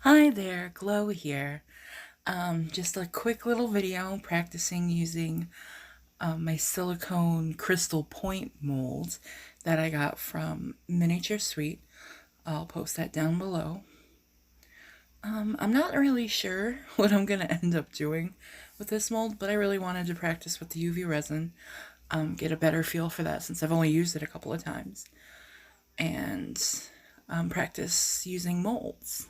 Hi there, Glow here. Just a quick little video practicing using my silicone crystal point molds that I got from Miniature Suite. I'll post that down below. I'm not really sure what I'm going to end up doing with this mold, but I really wanted to practice with the UV resin, get a better feel for that since I've only used it a couple of times, and practice using molds.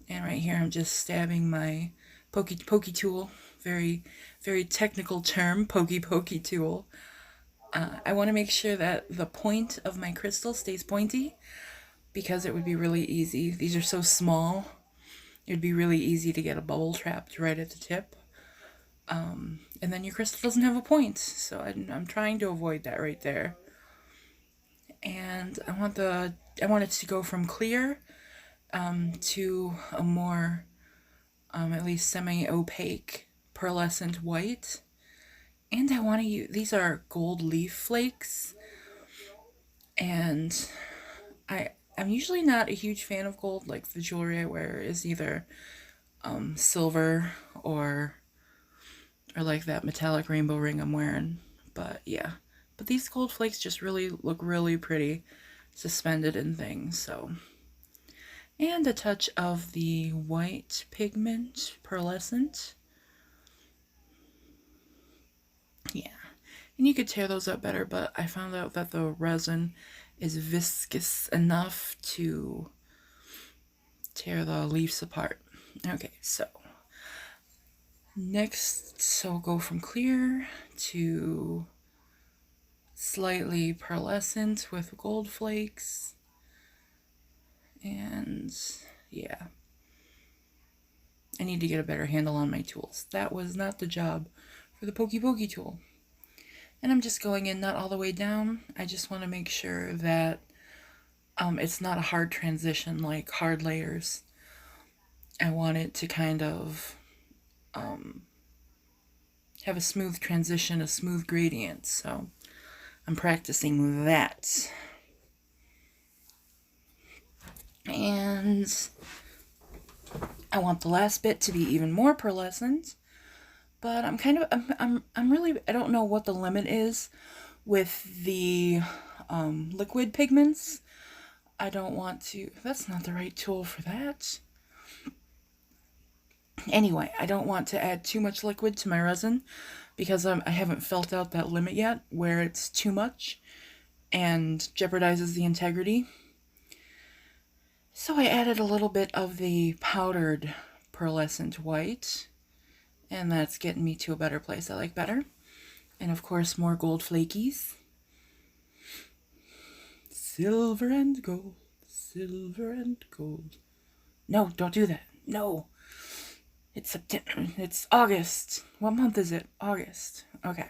And right here I'm just stabbing my pokey tool, very, very technical term, pokey tool. I want to make sure that the point of my crystal stays pointy because it would be really easy. These are so small, it'd be really easy to get a bubble trapped right at the tip. And then your crystal doesn't have a point, so I'm trying to avoid that right there. And I want it to go from clear to a more at least semi-opaque pearlescent white. And I want to use, these are gold leaf flakes, and I'm usually not a huge fan of gold. Like, the jewelry I wear is either silver or like that metallic rainbow ring I'm wearing. But yeah, but these gold flakes just really look really pretty suspended in things. So, and a touch of the white pigment pearlescent. Yeah, and you could tear those up better, but I found out that the resin is viscous enough to tear the leaves apart. Okay, so next, so go from clear to slightly pearlescent with gold flakes. And yeah, I need to get a better handle on my tools. That was not the job for the pokey tool. And I'm just going in not all the way down. I just want to make sure that it's not a hard transition like hard layers. I want it to kind of have a smooth transition, a smooth gradient. So I'm practicing that. And I want the last bit to be even more pearlescent. But I'm really, I don't know what the limit is with the liquid pigments. I don't want to, that's not the right tool for that. Anyway, I don't want to add too much liquid to my resin because I haven't felt out that limit yet where it's too much and jeopardizes the integrity. So I added a little bit of the powdered pearlescent white, and that's getting me to a better place I like better. And of course, more gold flakies. Silver and gold, silver and gold. No, don't do that. No. It's September. It's August. What month is it? August. Okay.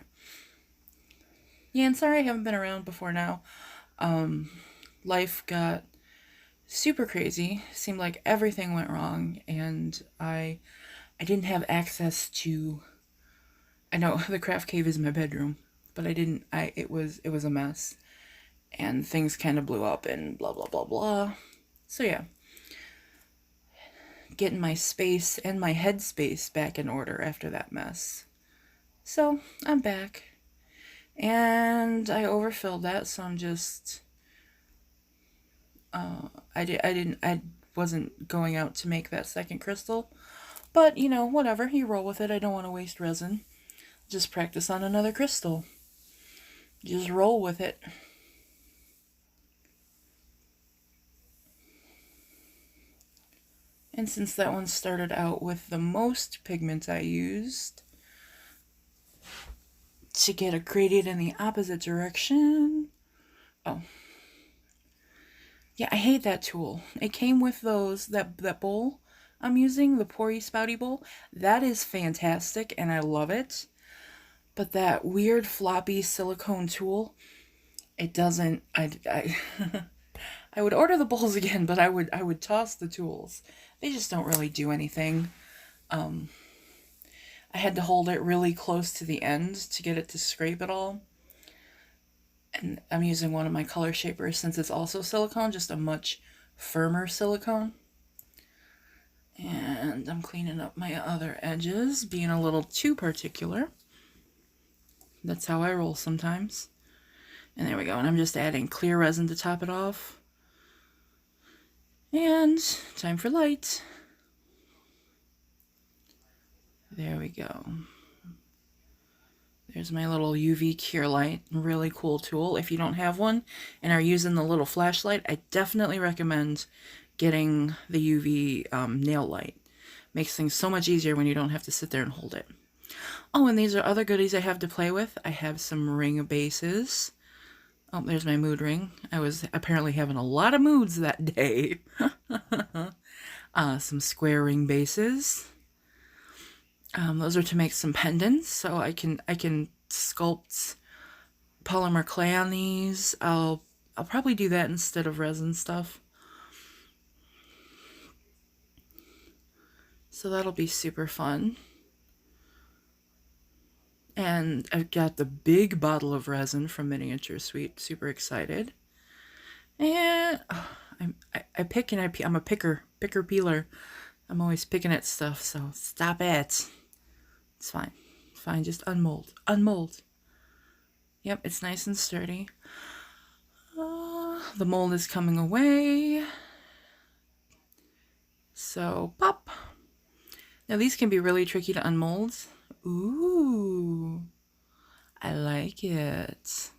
Yeah, and sorry I haven't been around before now. Life got super crazy. Seemed like everything went wrong, and I didn't have access to. I know the craft cave is my bedroom, but I didn't. It was a mess, and things kind of blew up and blah blah blah blah. So yeah, getting my space and my headspace back in order after that mess. So I'm back, and I overfilled that, so I'm just. I wasn't going out to make that second crystal, but you know, whatever. You roll with it. I don't want to waste resin. Just practice on another crystal. Just roll with it. And since that one started out with the most pigment I used, to get a gradient in the opposite direction. Oh. Yeah, I hate that tool. It came with that bowl I'm using, the pory spouty bowl. That is fantastic and I love it. But that weird floppy silicone tool, it doesn't. I would order the bowls again, but I would toss the tools. They just don't really do anything. I had to hold it really close to the end to get it to scrape at all. And I'm using one of my color shapers since it's also silicone, just a much firmer silicone. And I'm cleaning up my other edges, being a little too particular. That's how I roll sometimes. And there we go. And I'm just adding clear resin to top it off. And time for light. There we go. There's my little UV cure light. Really cool tool. If you don't have one and are using the little flashlight, I definitely recommend getting the UV nail light. Makes things so much easier when you don't have to sit there and hold it. Oh, and these are other goodies I have to play with. I have some ring bases. Oh, there's my mood ring. I was apparently having a lot of moods that day. Some square ring bases. Those are to make some pendants, so I can sculpt polymer clay on these. I'll probably do that instead of resin stuff. So that'll be super fun. And I've got the big bottle of resin from Miniature Suite. Super excited. And I pick and I'm a picker peeler. I'm always picking at stuff, so stop it. It's fine. It's fine. Just unmold. Unmold. Yep, it's nice and sturdy. The mold is coming away. So, pop. Now these can be really tricky to unmold. Ooh, I like it.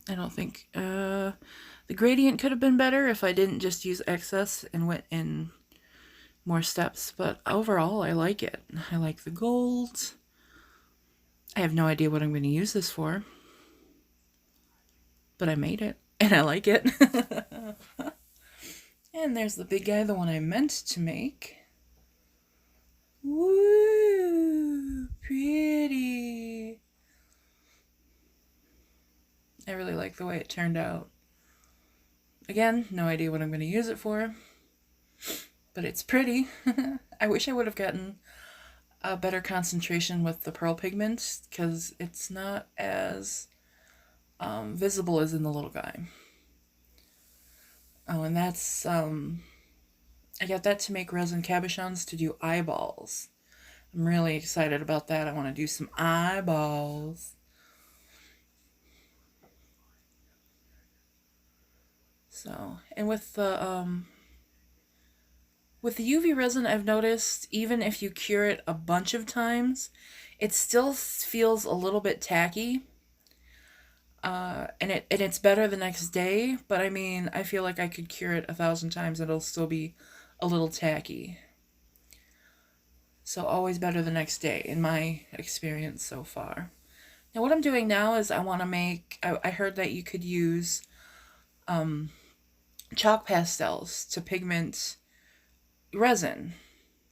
I don't think the gradient could have been better if I didn't just use excess and went in more steps, but overall I like it. I like the gold. I have no idea what I'm going to use this for, but I made it and I like it. And there's the big guy, the one I meant to make. Woo! Pretty! I really like the way it turned out. Again, no idea what I'm going to use it for, but it's pretty. I wish I would have gotten a better concentration with the pearl pigment, because it's not as visible as in the little guy. Oh, and that's, I got that to make resin cabochons to do eyeballs. I'm really excited about that. I want to do some eyeballs. So, and with the UV resin, I've noticed even if you cure it a bunch of times, it still feels a little bit tacky. And it's better the next day, but I mean, I feel like I could cure it 1,000 times and it'll still be a little tacky. So always better the next day in my experience so far. Now what I'm doing now is I want to make, I heard that you could use chalk pastels to pigment resin.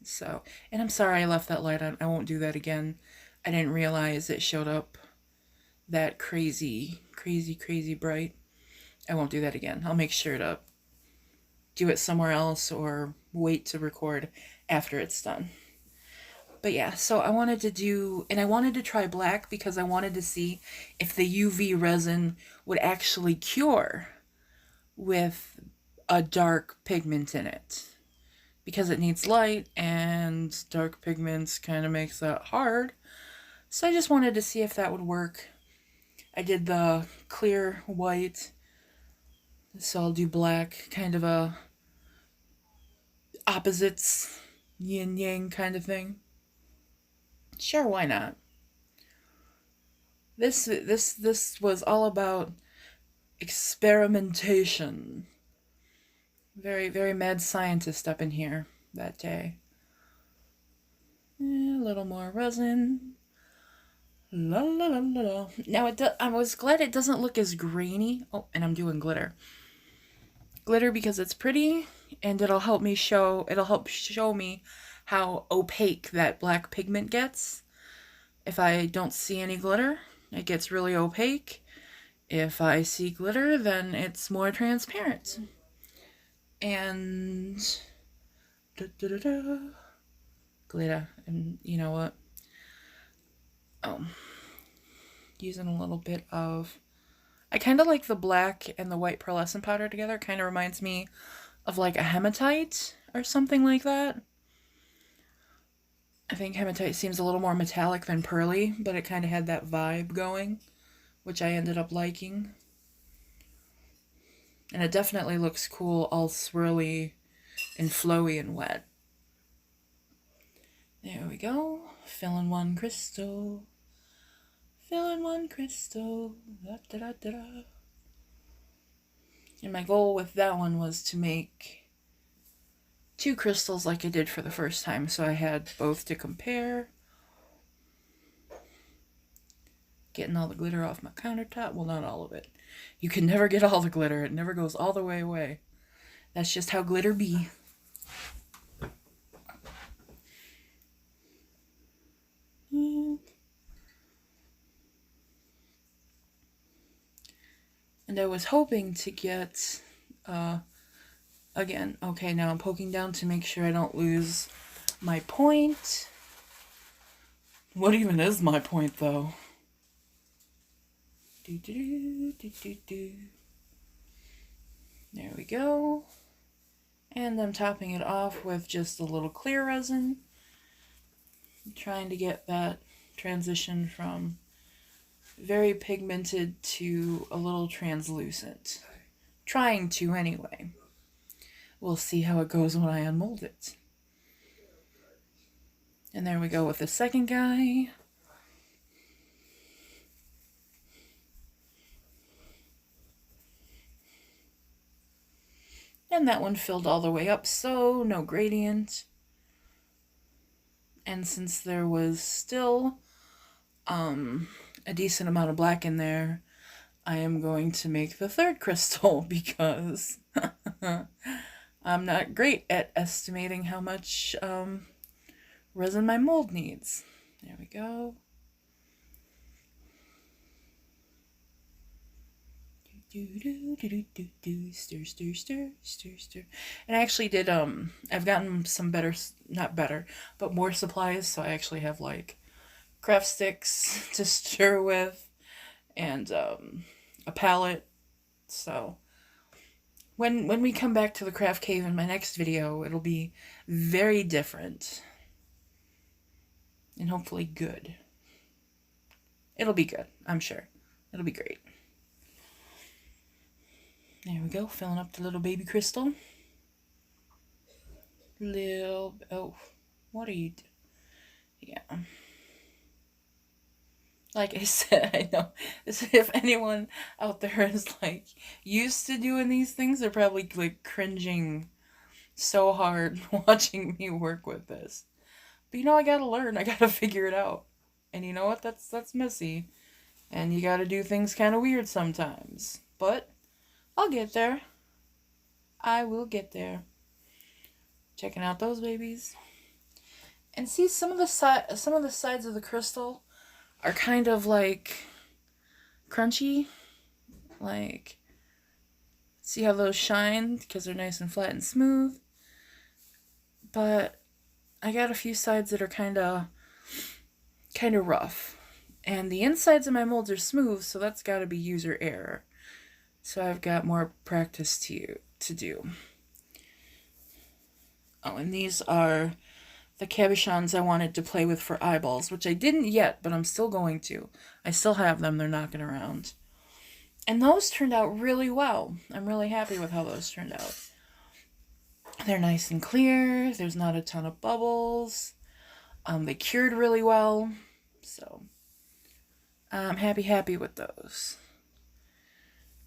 So, and I'm sorry I left that light on. I won't do that again. I didn't realize it showed up that crazy bright. I won't do that again. I'll make sure to do it somewhere else or wait to record after it's done. But yeah, so I wanted to do, and I wanted to try black because I wanted to see if the UV resin would actually cure with a dark pigment in it. Because it needs light, and dark pigments kind of makes that hard. So I just wanted to see if that would work. I did the clear white, so I'll do black, kind of a opposites, yin yang kind of thing. Sure, why not? This was all about experimentation. Very mad scientist up in here that day. A little more resin. La la la la la. Now I was glad it doesn't look as grainy. Oh, and I'm doing glitter. Glitter because it's pretty, and it'll help show me how opaque that black pigment gets. If I don't see any glitter, it gets really opaque. If I see glitter, then it's more transparent. And glitter, and you know what? Using a little bit of, I kind of like the black and the white pearlescent powder together. Kind of reminds me of like a hematite or something like that. I think hematite seems a little more metallic than pearly, but it kind of had that vibe going, which I ended up liking. And it definitely looks cool, all swirly and flowy and wet. There we go. Fill in one crystal. Fill in one crystal. Da, da, da, da, da. And my goal with that one was to make 2 crystals like I did for the first time, so I had both to compare. Getting all the glitter off my countertop. Well, not all of it. You can never get all the glitter. It never goes all the way away. That's just how glitter be. And I was hoping to get, again, okay, now I'm poking down to make sure I don't lose my point. What even is my point, though? There we go. And I'm topping it off with just a little clear resin. I'm trying to get that transition from very pigmented to a little translucent. Trying to, anyway. We'll see how it goes when I unmold it. And there we go with the second guy. And that one filled all the way up, so no gradient. And since there was still a decent amount of black in there, I am going to make the third crystal because I'm not great at estimating how much resin my mold needs. There we go. Stir, stir, stir, stir, stir. And I actually did, I've gotten some better, not better, but more supplies, so I actually have, like, craft sticks to stir with, and, a palette, so when we come back to the craft cave in my next video, it'll be very different, and hopefully good. It'll be good, I'm sure. It'll be great. There we go, filling up the little baby crystal. Oh, what are you doing? Yeah. Like I said, I know, if anyone out there is, like, used to doing these things, they're probably, like, cringing so hard watching me work with this. But, you know, I gotta learn, I gotta figure it out. And you know what, that's messy. And you gotta do things kind of weird sometimes. But I'll get there. I will get there. Checking out those babies. And see, some of the sides of the crystal are kind of like crunchy. Like, see how those shine because they're nice and flat and smooth. But I got a few sides that are kind of rough. And the insides of my molds are smooth, so that's got to be user error. So I've got more practice to do. Oh, and these are the cabochons I wanted to play with for eyeballs, which I didn't yet, but I'm still going to. I still have them. They're knocking around. And those turned out really well. I'm really happy with how those turned out. They're nice and clear. There's not a ton of bubbles. They cured really well. So I'm happy with those.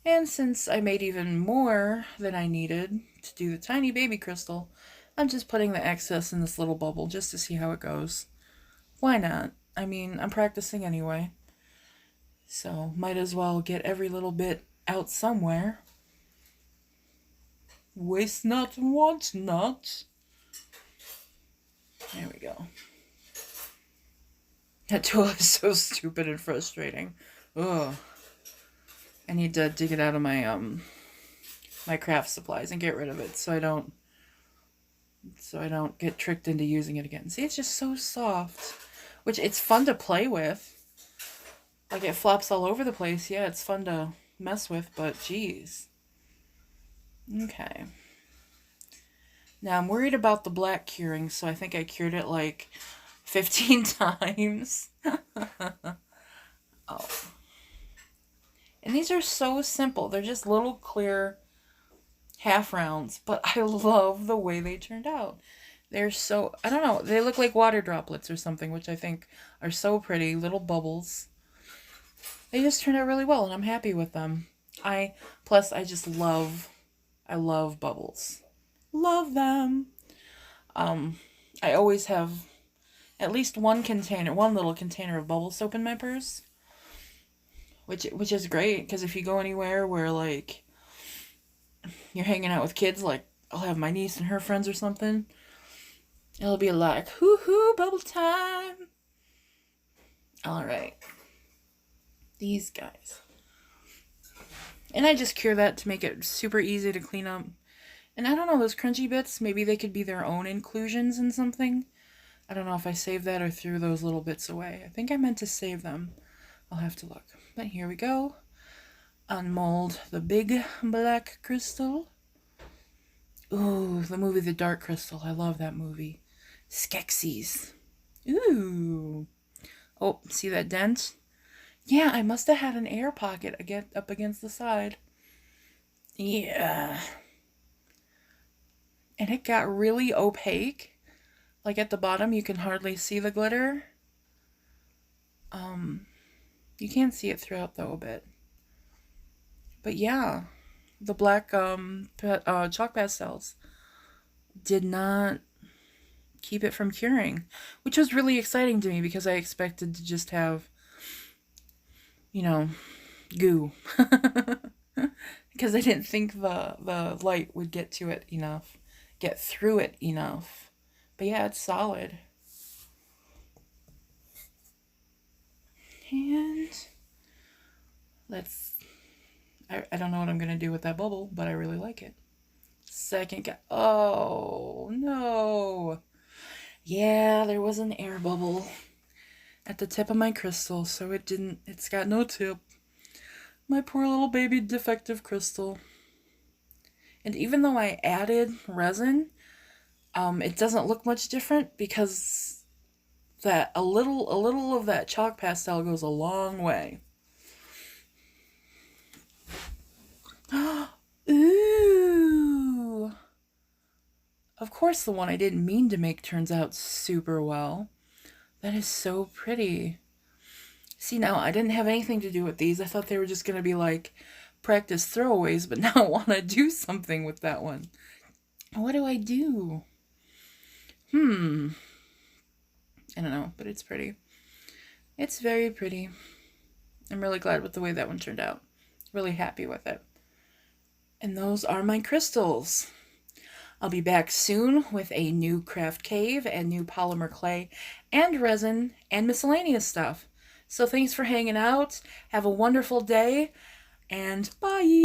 And since I made even more than I needed to do the tiny baby crystal, I'm just putting the excess in this little bubble just to see how it goes. Why not? I mean, I'm practicing anyway. So, might as well get every little bit out somewhere. Waste not and want not. There we go. That tool is so stupid and frustrating. Ugh. I need to dig it out of my my craft supplies and get rid of it so I don't get tricked into using it again. See, it's just so soft, which it's fun to play with. Like, it flops all over the place. Yeah, it's fun to mess with, but geez. Okay. Now I'm worried about the black curing, so I think I cured it like 15 times. Oh. And these are so simple. They're just little clear half rounds, but I love the way they turned out. They're so, I don't know, they look like water droplets or something, which I think are so pretty, little bubbles. They just turned out really well, and I'm happy with them. Plus I just love, I love bubbles. Love them. I always have at least one little container of bubble soap in my purse, which is great, because if you go anywhere where like you're hanging out with kids, like I'll have my niece and her friends or something, it'll be like, hoo hoo, bubble time. All right, these guys, and I just cure that to make it super easy to clean up. And I don't know, those crunchy bits, maybe they could be their own inclusions in something. I don't know if I saved that or threw those little bits away. I think I meant to save them. I'll have to look. But here we go. Unmold the big black crystal. Ooh, the movie The Dark Crystal. I love that movie. Skeksis. Ooh. Oh, see that dent? Yeah, I must have had an air pocket up against the side. Yeah. And it got really opaque. Like at the bottom, you can hardly see the glitter. You can see it throughout though a bit. But yeah, the black chalk pastels did not keep it from curing, which was really exciting to me because I expected to just have, you know, goo. Because I didn't think the light would get to it enough, get through it enough. But yeah, it's solid. And I don't know what I'm going to do with that bubble, but I really like it. Second guy. Oh, no. Yeah, there was an air bubble at the tip of my crystal, so it's got no tip. My poor little baby defective crystal. And even though I added resin, it doesn't look much different because that a little of that chalk pastel goes a long way. Ooh! Of course, the one I didn't mean to make turns out super well. That is so pretty. See, now I didn't have anything to do with these. I thought they were just going to be like practice throwaways, but now I want to do something with that one. What do I do? I don't know, but it's pretty. It's very pretty. I'm really glad with the way that one turned out. Really happy with it. And those are my crystals. I'll be back soon with a new craft cave and new polymer clay and resin and miscellaneous stuff. So thanks for hanging out. Have a wonderful day and bye.